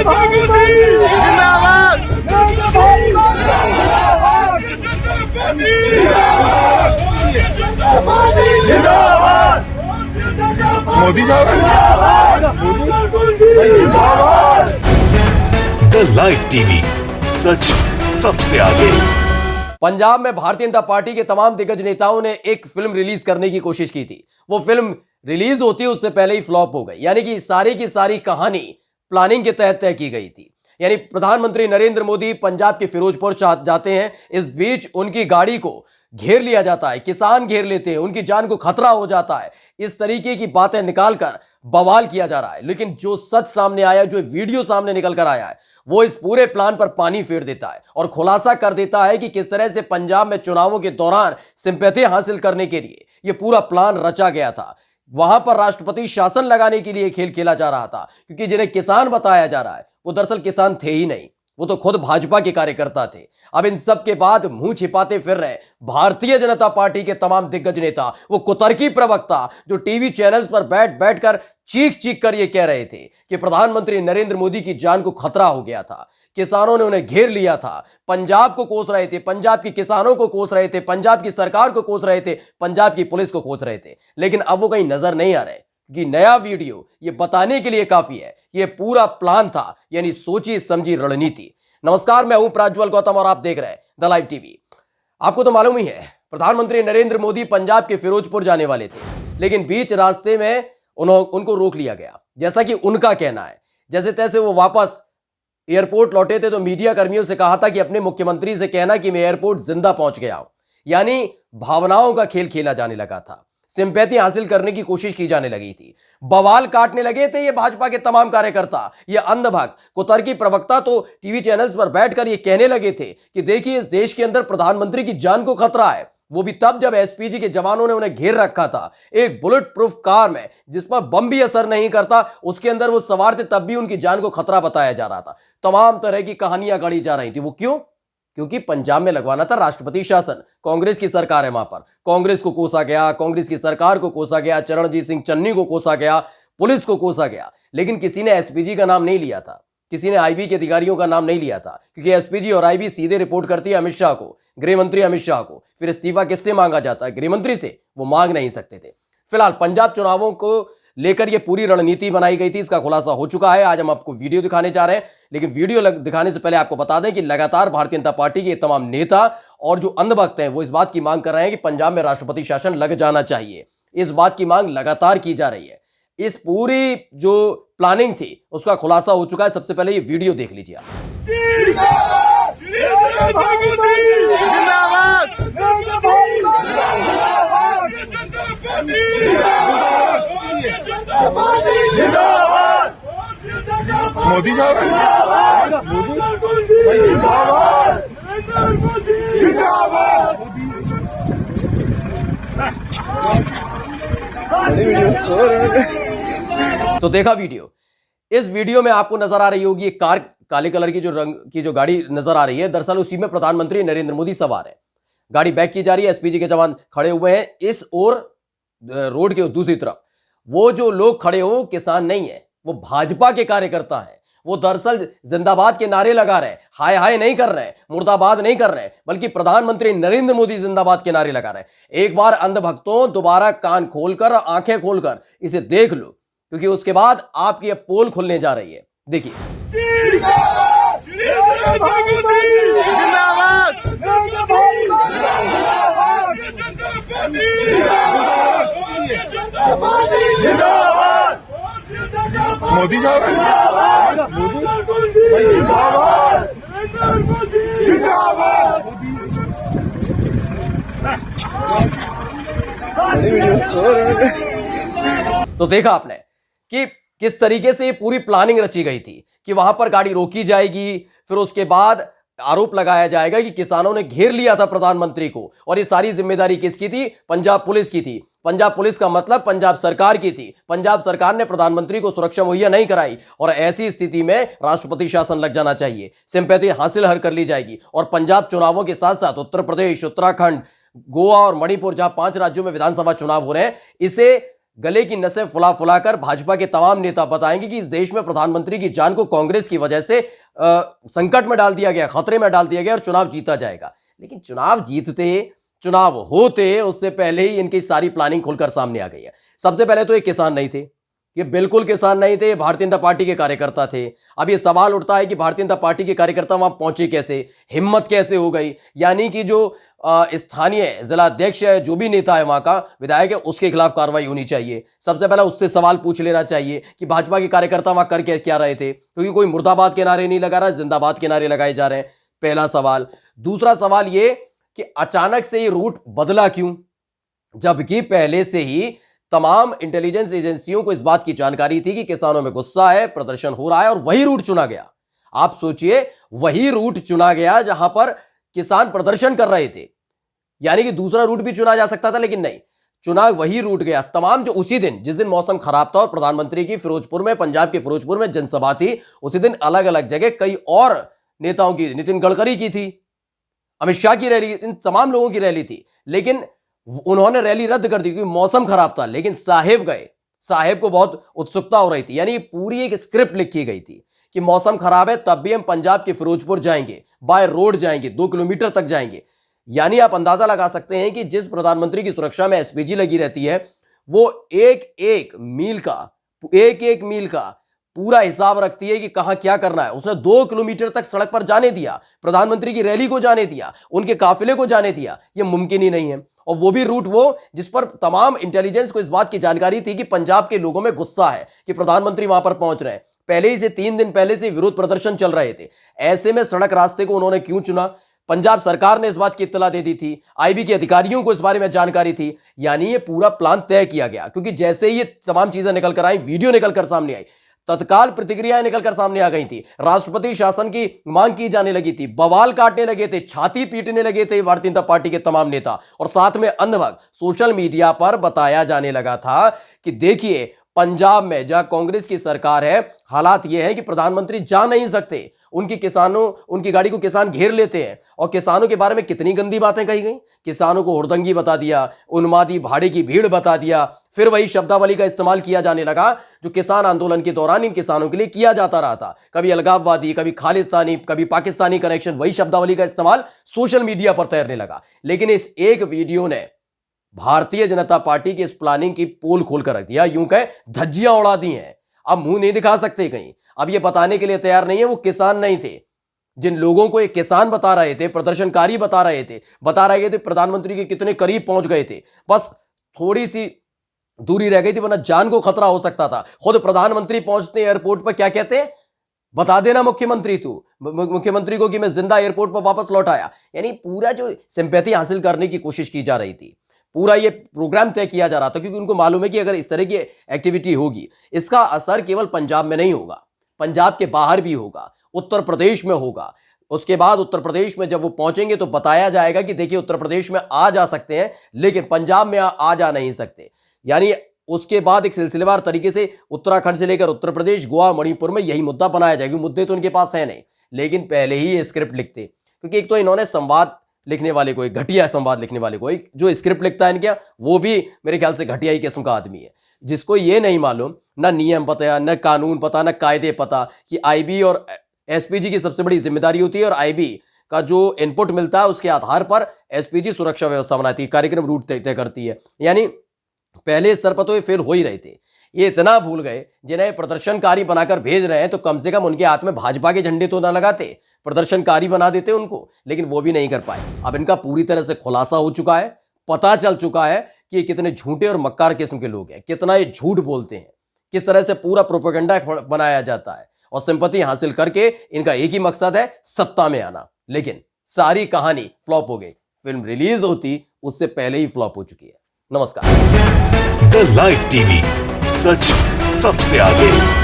मोदी साहब the live TV, सच सबसे आगे। पंजाब में भारतीय जनता पार्टी के तमाम दिग्गज नेताओं ने एक फिल्म रिलीज करने की कोशिश की थी। वो फिल्म रिलीज होती उससे पहले ही फ्लॉप हो गई, यानी कि सारी की सारी कहानी प्लानिंग के तहत तय की गई थी। यानी प्रधानमंत्री नरेंद्र मोदी पंजाब के फिरोजपुर जाते हैं, इस बीच उनकी गाड़ी को घेर लिया जाता है, किसान घेर लेते हैं, उनकी जान को खतरा हो जाता है। इस तरीके की बातें निकालकर बवाल किया जा रहा है, लेकिन जो सच सामने आया, जो वीडियो सामने निकल कर आया है, वो इस पूरे प्लान पर पानी फेर देता है और खुलासा कर देता है कि किस तरह से पंजाब में चुनावों के दौरान सिंपैथी हासिल करने के लिए यह पूरा प्लान रचा गया था। वहां पर राष्ट्रपति शासन लगाने के लिए खेल खेला जा रहा था, क्योंकि जिन्हें किसान बताया जा रहा है वो दरअसल किसान थे ही नहीं, वो तो खुद भाजपा के कार्यकर्ता थे। अब इन सब के बाद मुंह छिपाते फिर रहे भारतीय जनता पार्टी के तमाम दिग्गज नेता, वो कुतर्की प्रवक्ता जो टीवी चैनल्स पर बैठ कर चीख चीख कर ये कह रहे थे कि प्रधानमंत्री नरेंद्र मोदी की जान को खतरा हो गया था, किसानों ने उन्हें घेर लिया था, पंजाब को कोस रहे थे, पंजाब के किसानों को कोस रहे थे, पंजाब की सरकार को कोस रहे थे, पंजाब की पुलिस को कोस रहे थे। लेकिन अब वो कहीं नजर नहीं आ रहे कि नया वीडियो ये बताने के लिए काफी है, ये पूरा प्लान था, यानी सोची समझी रणनीति। नमस्कार, मैं हूं प्रज्वल गौतम और आप देख रहे हैं द लाइव टीवी। आपको तो मालूम ही है, प्रधानमंत्री नरेंद्र मोदी पंजाब के फिरोजपुर जाने वाले थे, लेकिन बीच रास्ते में उनको रोक लिया गया। जैसा कि उनका कहना है, जैसे तैसे वो वापस एयरपोर्ट लौटे थे तो मीडिया कर्मियों से कहा था कि अपने मुख्यमंत्री से कहना कि मैं एयरपोर्ट जिंदा पहुंच गया हूं। यानी भावनाओं का खेल खेला जाने लगा था, सिंपैथी हासिल करने की कोशिश की जाने लगी थी, बवाल काटने लगे थे ये भाजपा के तमाम कार्यकर्ता, ये अंधभक्त कुतर्की प्रवक्ता तो टीवी चैनल्स पर बैठकर ये कहने लगे थे कि देखिए इस देश के अंदर प्रधानमंत्री की जान को खतरा है। वो भी तब जब एसपीजी के जवानों ने उन्हें घेर रखा था, एक बुलेट प्रूफ कार में जिस पर बम भी असर नहीं करता, उसके अंदर वो सवार थे, तब भी उनकी जान को खतरा बताया जा रहा था। तमाम तरह की कहानियां गढ़ी जा रही थी। वो क्यों? क्योंकि पंजाब में लगवाना था राष्ट्रपति शासन, कांग्रेस की सरकार है वहां पर, कांग्रेस को कोसा गया, कांग्रेस की सरकार को कोसा गया, चरणजीत सिंह चन्नी को कोसा गया, पुलिस को कोसा गया, लेकिन किसी ने एसपीजी का नाम नहीं लिया था, किसी ने आईबी के अधिकारियों का नाम नहीं लिया था, क्योंकि एसपीजी और आईबी सीधे रिपोर्ट करती है अमित शाह को, गृह मंत्री अमित शाह को। फिर इस्तीफा किससे मांगा जाता है? गृह मंत्री से। वो मांग नहीं सकते थे। फिलहाल पंजाब चुनावों को लेकर यह पूरी रणनीति बनाई गई थी, इसका खुलासा हो चुका है। आज हम आपको वीडियो दिखाने जा रहे हैं, लेकिन वीडियो दिखाने से पहले आपको बता दें कि लगातार भारतीय जनता पार्टी के तमाम नेता और जो अंधभक्त हैं वो इस बात की मांग कर रहे हैं कि पंजाब में राष्ट्रपति शासन लग जाना चाहिए। इस बात की मांग लगातार की जा रही है। इस पूरी जो प्लानिंग थी उसका खुलासा हो चुका है। सबसे पहले ये वीडियो देख लीजिए आप। मोदी साहब तो देखा वीडियो। इस वीडियो में आपको नजर आ रही होगी एक कार, काले कलर की जो रंग की जो गाड़ी नजर आ रही है, दरअसल उसी में प्रधानमंत्री नरेंद्र मोदी सवार है। गाड़ी बैक की जा रही है, एसपीजी के जवान खड़े हुए हैं इस ओर, रोड के दूसरी तरफ वो जो लोग खड़े हो किसान नहीं है, वो भाजपा के कार्यकर्ता हैं। वो दरअसल जिंदाबाद के नारे लगा रहे हैं, हाय हाय नहीं कर रहे हैं, मुर्दाबाद नहीं कर रहे हैं, बल्कि प्रधानमंत्री नरेंद्र मोदी जिंदाबाद के नारे लगा रहे हैं। एक बार अंधभक्तों दोबारा कान खोलकर, आंखें खोलकर इसे देख लो, क्योंकि उसके बाद आपकी ये पोल खुलने जा रही है। देखिए, मोदी साहब तो देखा आपने कि किस तरीके से ये पूरी प्लानिंग रची गई थी कि वहां पर गाड़ी रोकी जाएगी, फिर उसके बाद आरोप लगाया जाएगा कि किसानों ने घेर लिया था प्रधानमंत्री को, और ये सारी जिम्मेदारी किसकी थी? पंजाब पुलिस की थी। पंजाब पुलिस का मतलब पंजाब सरकार की थी। पंजाब सरकार ने प्रधानमंत्री को सुरक्षा मुहैया नहीं कराई, और ऐसी स्थिति में राष्ट्रपति शासन लग जाना चाहिए, सिंपैथी हासिल हर कर ली जाएगी। और पंजाब चुनावों के साथ साथ उत्तर प्रदेश, उत्तराखंड, गोवा और मणिपुर, जहां 5 राज्यों में विधानसभा चुनाव हो रहे हैं, इसे गले की नसें फुला फुलाकर भाजपा के तमाम नेता बताएंगे कि इस देश में प्रधानमंत्री की जान को कांग्रेस की वजह से संकट में डाल दिया गया, खतरे में डाल दिया गया और चुनाव जीता जाएगा। लेकिन चुनाव जीतते, चुनाव होते उससे पहले ही इनकी सारी प्लानिंग खुलकर सामने आ गई है। सबसे पहले तो ये किसान नहीं थे, ये बिल्कुल किसान नहीं थे, भारतीय जनता पार्टी के कार्यकर्ता थे। अब ये सवाल उठता है कि भारतीय जनता पार्टी के कार्यकर्ता वहां पहुंचे कैसे, हिम्मत कैसे हो गई। यानी कि जो स्थानीय जिला अध्यक्ष है, जो भी नेता है वहां का विधायक है, उसके खिलाफ कार्रवाई होनी चाहिए। सबसे पहले उससे सवाल पूछ लेना चाहिए कि भाजपा के कार्यकर्ता वहां कर क्या रहे थे, क्योंकि कोई मुर्दाबाद के नारे नहीं लगा रहा, जिंदाबाद के नारे लगाए जा रहे हैं। पहला सवाल। दूसरा सवाल ये कि अचानक से ये रूट बदला क्यों, जबकि पहले से ही तमाम इंटेलिजेंस एजेंसियों को इस बात की जानकारी थी कि किसानों में गुस्सा है, प्रदर्शन हो रहा है, और वही रूट चुना गया। आप सोचिए, वही रूट चुना गया जहां पर किसान प्रदर्शन कर रहे थे। यानी कि दूसरा रूट भी चुना जा सकता था, लेकिन नहीं, चुना वही रूट गया। तमाम जो उसी दिन, जिस दिन मौसम खराब था और प्रधानमंत्री की फिरोजपुर में, पंजाब के फिरोजपुर में जनसभा थी, उसी दिन अलग अलग जगह कई और नेताओं की, नितिन गडकरी की थी, अमित शाह की रैली, इन तमाम लोगों की रैली थी, लेकिन उन्होंने रैली रद्द कर दी क्योंकि मौसम खराब था। लेकिन साहेब गए, साहेब को बहुत उत्सुकता हो रही थी। यानी पूरी एक स्क्रिप्ट लिखी गई थी कि मौसम खराब है तब भी हम पंजाब के फिरोजपुर जाएंगे, बाय रोड जाएंगे, 2 किलोमीटर तक जाएंगे। यानी आप अंदाजा लगा सकते हैं कि जिस प्रधानमंत्री की सुरक्षा में एसपीजी लगी रहती है, वो एक एक मील का पूरा हिसाब रखती है कि कहां क्या करना है। उसने 2 किलोमीटर तक सड़क पर जाने दिया, प्रधानमंत्री की रैली को जाने दिया, उनके काफिले को जाने दिया। यह मुमकिन ही नहीं है। और वो भी रूट वो जिस पर तमाम इंटेलिजेंस को इस बात की जानकारी थी कि पंजाब के लोगों में गुस्सा है कि प्रधानमंत्री वहां पर पहुंच रहे हैं। पहले ही से 3 दिन पहले से विरोध प्रदर्शन चल रहे थे। ऐसे में सड़क रास्ते को उन्होंने क्यों चुना? पंजाब सरकार ने इस बात की इत्तला दे दी थी, आईबी के अधिकारियों को इस बारे में जानकारी थी। यानी ये पूरा प्लान तय किया गया, क्योंकि जैसे ही ये तमाम चीजें निकल कर आई, वीडियो निकल कर सामने आई, तत्काल प्रतिक्रियाएं निकलकर सामने आ गई थी। राष्ट्रपति शासन की मांग की जाने लगी थी, बवाल काटने लगे थे, छाती पीटने लगे थे भारतीय जनता पार्टी के तमाम नेता, और साथ में अंधभक्त सोशल मीडिया पर बताया जाने लगा था कि देखिए, पंजाब में जहां कांग्रेस की सरकार है, हालात यह है कि प्रधानमंत्री जा नहीं सकते। उनकी गाड़ी को किसान घेर लेते हैं, और किसानों के बारे में कितनी गंदी बातें कही गई। किसानों को हुड़दंगी बता दिया, उन्मादी भाड़े की भीड़ बता दिया। फिर वही शब्दावली का इस्तेमाल किया जाने लगा जो किसान आंदोलन के दौरान इन किसानों के लिए किया जाता रहा था। कभी अलगाववादी, कभी खालिस्तानी, कभी पाकिस्तानी कनेक्शन, वही शब्दावली का इस्तेमाल सोशल मीडिया पर तैरने लगा। लेकिन इस एक वीडियो ने भारतीय जनता पार्टी की इस प्लानिंग की पोल खोलकर रख दिया, यूं कहे धज्जियां उड़ा दी हैं। अब मुंह नहीं दिखा सकते कहीं, अब ये बताने के लिए तैयार नहीं है वो किसान नहीं थे। जिन लोगों को एक किसान बता रहे थे, प्रदर्शनकारी बता रहे थे प्रधानमंत्री के कितने करीब पहुंच गए थे, बस थोड़ी सी दूरी रह गई थी, वरना जान को खतरा हो सकता था। खुद प्रधानमंत्री पहुंचते एयरपोर्ट पर क्या कहते हैं, बता देना मुख्यमंत्री को कि मैं जिंदा एयरपोर्ट पर वापस लौट आया। यानी पूरा जो सिंपैथी हासिल करने की कोशिश की जा रही थी, पूरा ये प्रोग्राम तय किया जा रहा था, क्योंकि उनको मालूम है कि अगर इस तरह की एक्टिविटी होगी, इसका असर केवल पंजाब में नहीं होगा, पंजाब के बाहर भी होगा, उत्तर प्रदेश में होगा। उसके बाद उत्तर प्रदेश में जब वो पहुंचेंगे तो बताया जाएगा कि देखिए, उत्तर प्रदेश में आ जा सकते हैं लेकिन पंजाब में आ जा नहीं सकते। यानी उसके बाद एक सिलसिलेवार तरीके से उत्तराखंड से लेकर उत्तर प्रदेश, गोवा, मणिपुर में यही मुद्दा बनाया जाएगा। मुद्दे तो उनके पास है नहीं, लेकिन पहले ही ये स्क्रिप्ट लिखते, क्योंकि एक तो इन्होंने संवाद लिखने वाले को, एक घटिया संवाद लिखने वाले को, एक जो स्क्रिप्ट लिखता है इनका, वो भी मेरे ख्याल से घटिया ही किस्म का आदमी है, जिसको ये नहीं मालूम, ना नियम पता, न कानून पता, न कायदे पता कि आईबी और एसपीजी की सबसे बड़ी जिम्मेदारी होती है, और आईबी का जो इनपुट मिलता है उसके आधार पर एसपीजी सुरक्षा व्यवस्था बनाती है, कार्यक्रम रूट तय करती है। यानी पहले स्तर पर तो ये फेल हो ही रहे थे। ये इतना भूल गए, जिन्हें प्रदर्शनकारी बनाकर भेज रहे हैं तो कम से कम उनके हाथ में भाजपा के झंडे तो ना लगाते, प्रदर्शनकारी बना देते उनको, लेकिन वो भी नहीं कर पाए। अब इनका पूरी तरह से खुलासा हो चुका है, पता चल चुका है कि ये कितने झूठे और मक्कार किस्म के लोग हैं, कितना ये झूठ बोलते हैं, किस तरह से पूरा प्रोपेगेंडा बनाया जाता है, और सिंपैथी हासिल करके इनका एक ही मकसद है, सत्ता में आना। लेकिन सारी कहानी फ्लॉप हो गई। फिल्म रिलीज होती उससे पहले ही फ्लॉप हो चुकी है। नमस्कार। द लाइव टीवी, सच सबसे आगे।